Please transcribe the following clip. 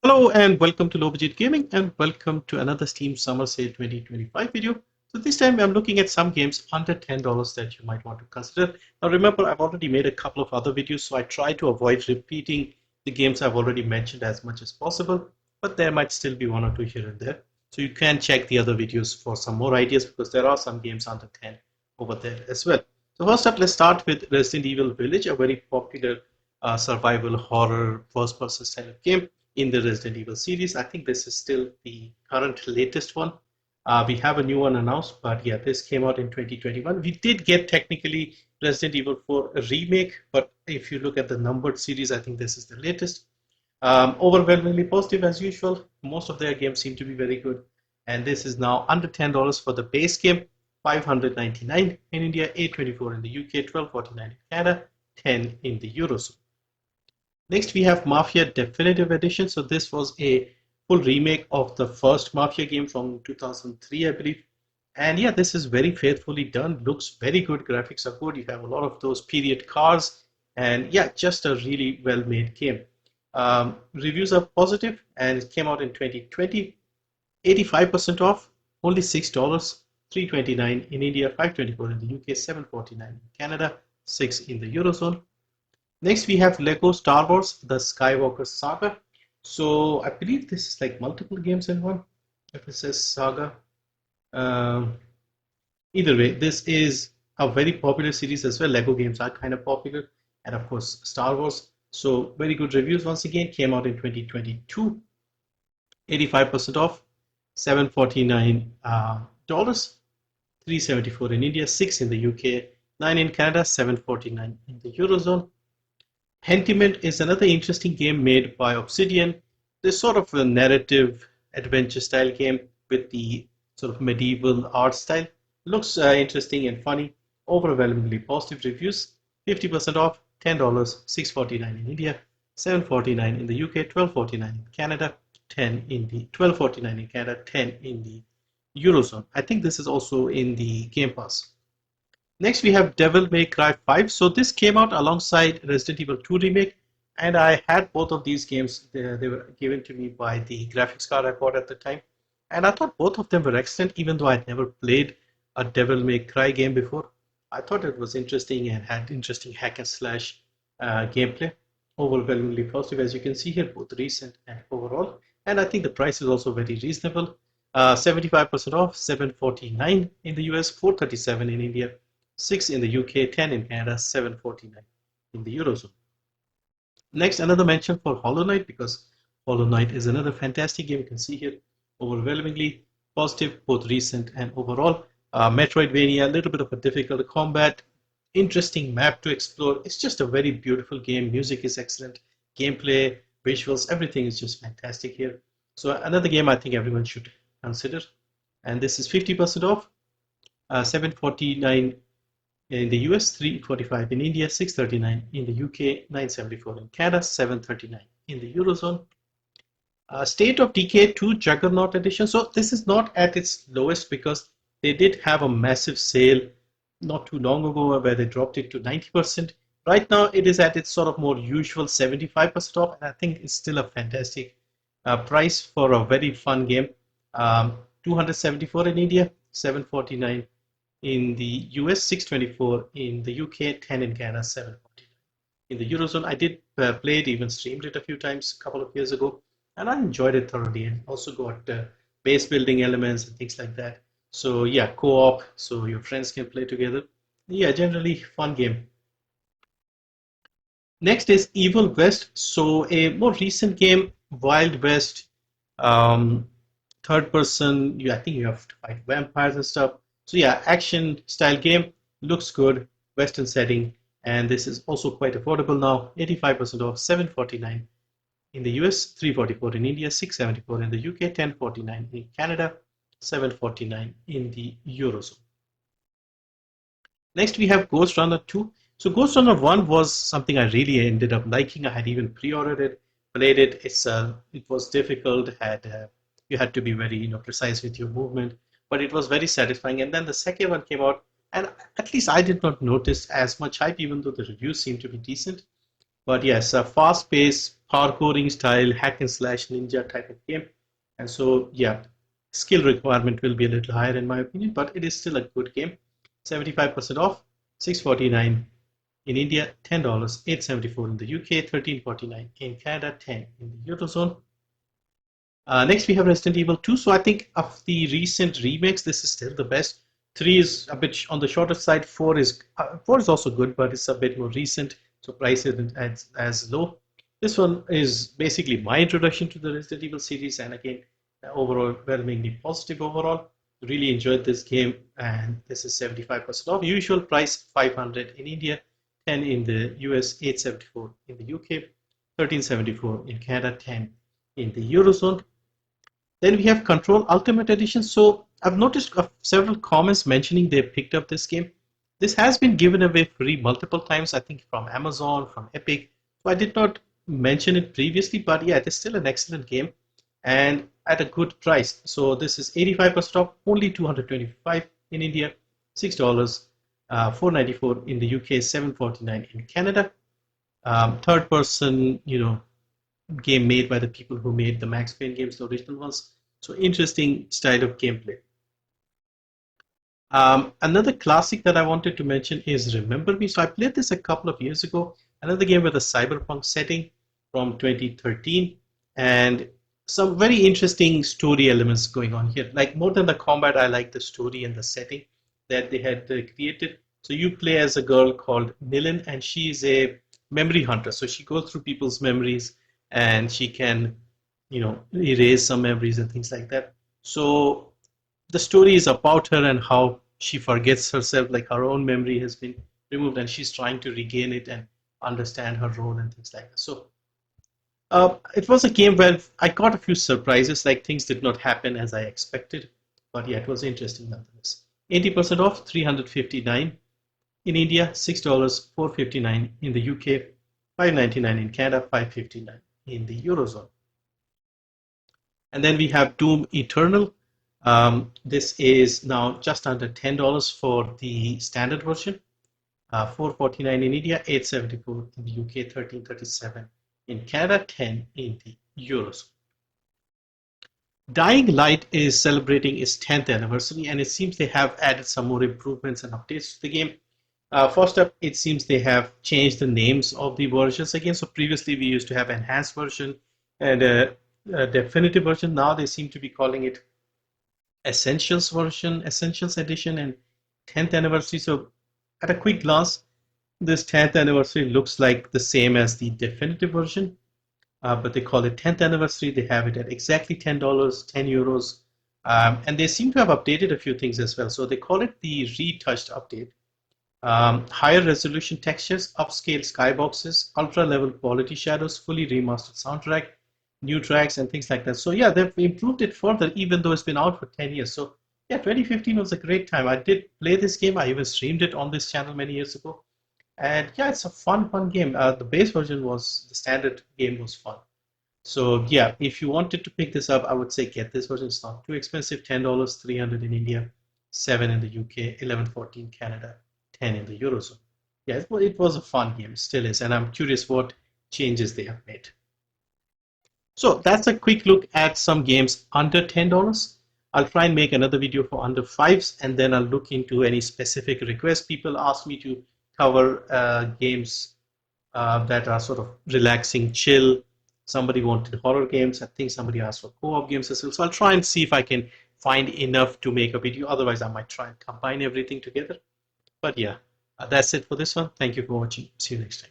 Hello and welcome to Low Budget Gaming and welcome to another Steam Summer Sale 2025 video. So this time I'm looking at some games under $10 that you might want to consider. Now remember, I've already made a couple of other videos, so I try to avoid repeating the games I've already mentioned as much as possible, but there might still be one or two here and there. So you can check the other videos for some more ideas because there are some games under 10 over there as well. So first up, let's start with Resident Evil Village, a very popular survival horror first-person style of game in the Resident Evil series. I think this is still the current latest one. We have a new one announced, but yeah, this came out in 2021. We did get technically Resident Evil 4 a remake, but if you look at the numbered series, I think this is the latest. Overwhelmingly positive as usual. Most of their games seem to be very good. And this is now under $10 for the base game, 599 in India, 824 in the UK, 1249 in Canada, 10 in the Eurozone. Next, we have Mafia Definitive Edition. So this was a full remake of the first Mafia game from 2003, I believe. And yeah, this is very faithfully done. Looks very good. Graphics are good. You have a lot of those period cars. And yeah, just a really well-made game. Reviews are positive, and it came out in 2020. 85% off, only $6, 329 in India, 524 in the UK, 749 in Canada, 6 in the Eurozone. Next, we have Lego Star Wars, the Skywalker Saga. So I believe this is like multiple games in one. If it says Saga, um, either way, this is a very popular series as well. Lego games are kind of popular, and of course, Star Wars. So very good reviews once again. Came out in 2022, 85% off, $749, 374 in India, 6 in the UK, 9 in Canada, 749 in the Eurozone. Pentiment is another interesting game made by Obsidian. This sort of a narrative adventure style game with the sort of medieval art style. Looks interesting and funny. Overwhelmingly positive reviews. 50% off, $10, 649 in India, 749 in the UK, 1249 in Canada, 10 in the 1249 in Canada, 10 in the Eurozone. I think this is also in the Game Pass. Next, we have Devil May Cry 5. So this came out alongside Resident Evil 2 Remake, and I had both of these games. They were given to me by the graphics card I bought at the time, and I thought both of them were excellent, even though I'd never played a Devil May Cry game before. I thought it was interesting and had interesting hack and slash gameplay. Overwhelmingly positive, as you can see here, both recent and overall. And I think the price is also very reasonable. 75% off, 749 in the US, 437 in India, 6 in the UK, 10 in Canada, 749 in the Eurozone. Next, another mention for Hollow Knight, because Hollow Knight is another fantastic game. You can see here, overwhelmingly positive, both recent and overall. Metroidvania, a little bit of a difficult combat, interesting map to explore. It's just a very beautiful game. Music is excellent, gameplay, visuals, everything is just fantastic here. So another game I think everyone should consider. And this is 50% off, 749 in the US, 345 in India, 639 in the UK, 974 in Canada, 739 in the Eurozone. State of Decay 2 Juggernaut Edition. So this is not at its lowest because they did have a massive sale not too long ago where they dropped it to 90%. Right now it is at its sort of more usual 75% off, and I think it's still a fantastic price for a very fun game. 274 in India, 749 in the US, 624 in the UK, 10 in Canada, 749 in the Eurozone. I did play it, even streamed it a few times a couple of years ago, and I enjoyed it thoroughly, and also got base building elements and things like that. So yeah, co-op, so your friends can play together. Yeah, generally fun game. Next is Evil West. So a more recent game, Wild West, um, third person. I think you have to fight vampires and stuff. So yeah, action style game, looks good, Western setting, and this is also quite affordable now. 85% off, 749 in the US, 344 in India, 674 in the UK, 1049 in Canada, 749 in the Eurozone. Next, we have Ghost Runner 2. So Ghost Runner 1 was something I really ended up liking. I had even pre-ordered it, played it. It was difficult. You had to be very precise with your movement, but it was very satisfying. And then the second one came out, and at least I did not notice as much hype, even though the reviews seemed to be decent. But yes, a fast-paced parkouring style hack and slash ninja type of game. And so, yeah, skill requirement will be a little higher in my opinion, but it is still a good game. 75% off, 649 in India, $10, 874 in the UK, 1349 in Canada, 10 in the Eurozone. Next, we have Resident Evil 2. So I think of the recent remakes, this is still the best. 3 is a bit on the shorter side. 4 is also good, but it's a bit more recent, so price isn't as low. This one is basically my introduction to the Resident Evil series, and again, overwhelmingly positive overall. Really enjoyed this game, and this is 75% off. Usual price 500 in India, 10 in the US, 874 in the UK, 1374 in Canada, 10 in the Eurozone. Then we have Control Ultimate Edition. So I've noticed several comments mentioning they picked up this game. This has been given away free multiple times, I think from Amazon, from Epic. So I did not mention it previously, but yeah, it is still an excellent game and at a good price. So this is 85% off, only 225 in India, $6, 494 in the UK, 749 in Canada. Third person, game made by the people who made the Max Payne games, the original ones. So interesting style of gameplay. Another classic that I wanted to mention is Remember Me. So I played this a couple of years ago. Another game with a cyberpunk setting from 2013, and some very interesting story elements going on here. Like more than the combat, I like the story and the setting that they had created. So you play as a girl called Nilin, and she is a memory hunter. So she goes through people's memories, and she can, erase some memories and things like that. So the story is about her and how she forgets herself, like her own memory has been removed, and she's trying to regain it and understand her role and things like that. So it was a game where I got a few surprises, like things did not happen as I expected, but yeah, it was interesting nonetheless. 80% off, 359 in India, $6, 459 in the UK, 599 in Canada, 559 in the Eurozone. And then we have Doom Eternal. This is now just under $10 for the standard version, 449 in India, 874 in the UK, 1337 in Canada, 10 in the Euros. Dying Light is celebrating its 10th anniversary, and it seems they have added some more improvements and updates to the game. First up, it seems they have changed the names of the versions again. So previously we used to have enhanced version and a definitive version. Now they seem to be calling it Essentials version, Essentials edition, and 10th anniversary. So at a quick glance, this 10th anniversary looks like the same as the definitive version, but they call it 10th anniversary. They have it at exactly $10, 10 euros, and they seem to have updated a few things as well. So they call it the retouched update. Higher resolution textures, upscale skyboxes, ultra level quality shadows, fully remastered soundtrack, new tracks, and things like that. So yeah, they've improved it further, even though it's been out for 10 years. So yeah, 2015 was a great time. I did play this game. I even streamed it on this channel many years ago. And yeah, it's a fun game. The base version was, the standard game was fun. So yeah, if you wanted to pick this up, I would say get this version. It's not too expensive, $10, 300 in India, 7 in the UK, 11.14 Canada, 10 in the Eurozone. Yeah, it was a fun game, still is, and I'm curious what changes they have made. So that's a quick look at some games under $10. I'll try and make another video for under fives, and then I'll look into any specific requests. People ask me to cover games that are sort of relaxing, chill. Somebody wanted horror games. I think somebody asked for co-op games as well. So I'll try and see if I can find enough to make a video. Otherwise, I might try and combine everything together. But yeah, that's it for this one. Thank you for watching. See you next time.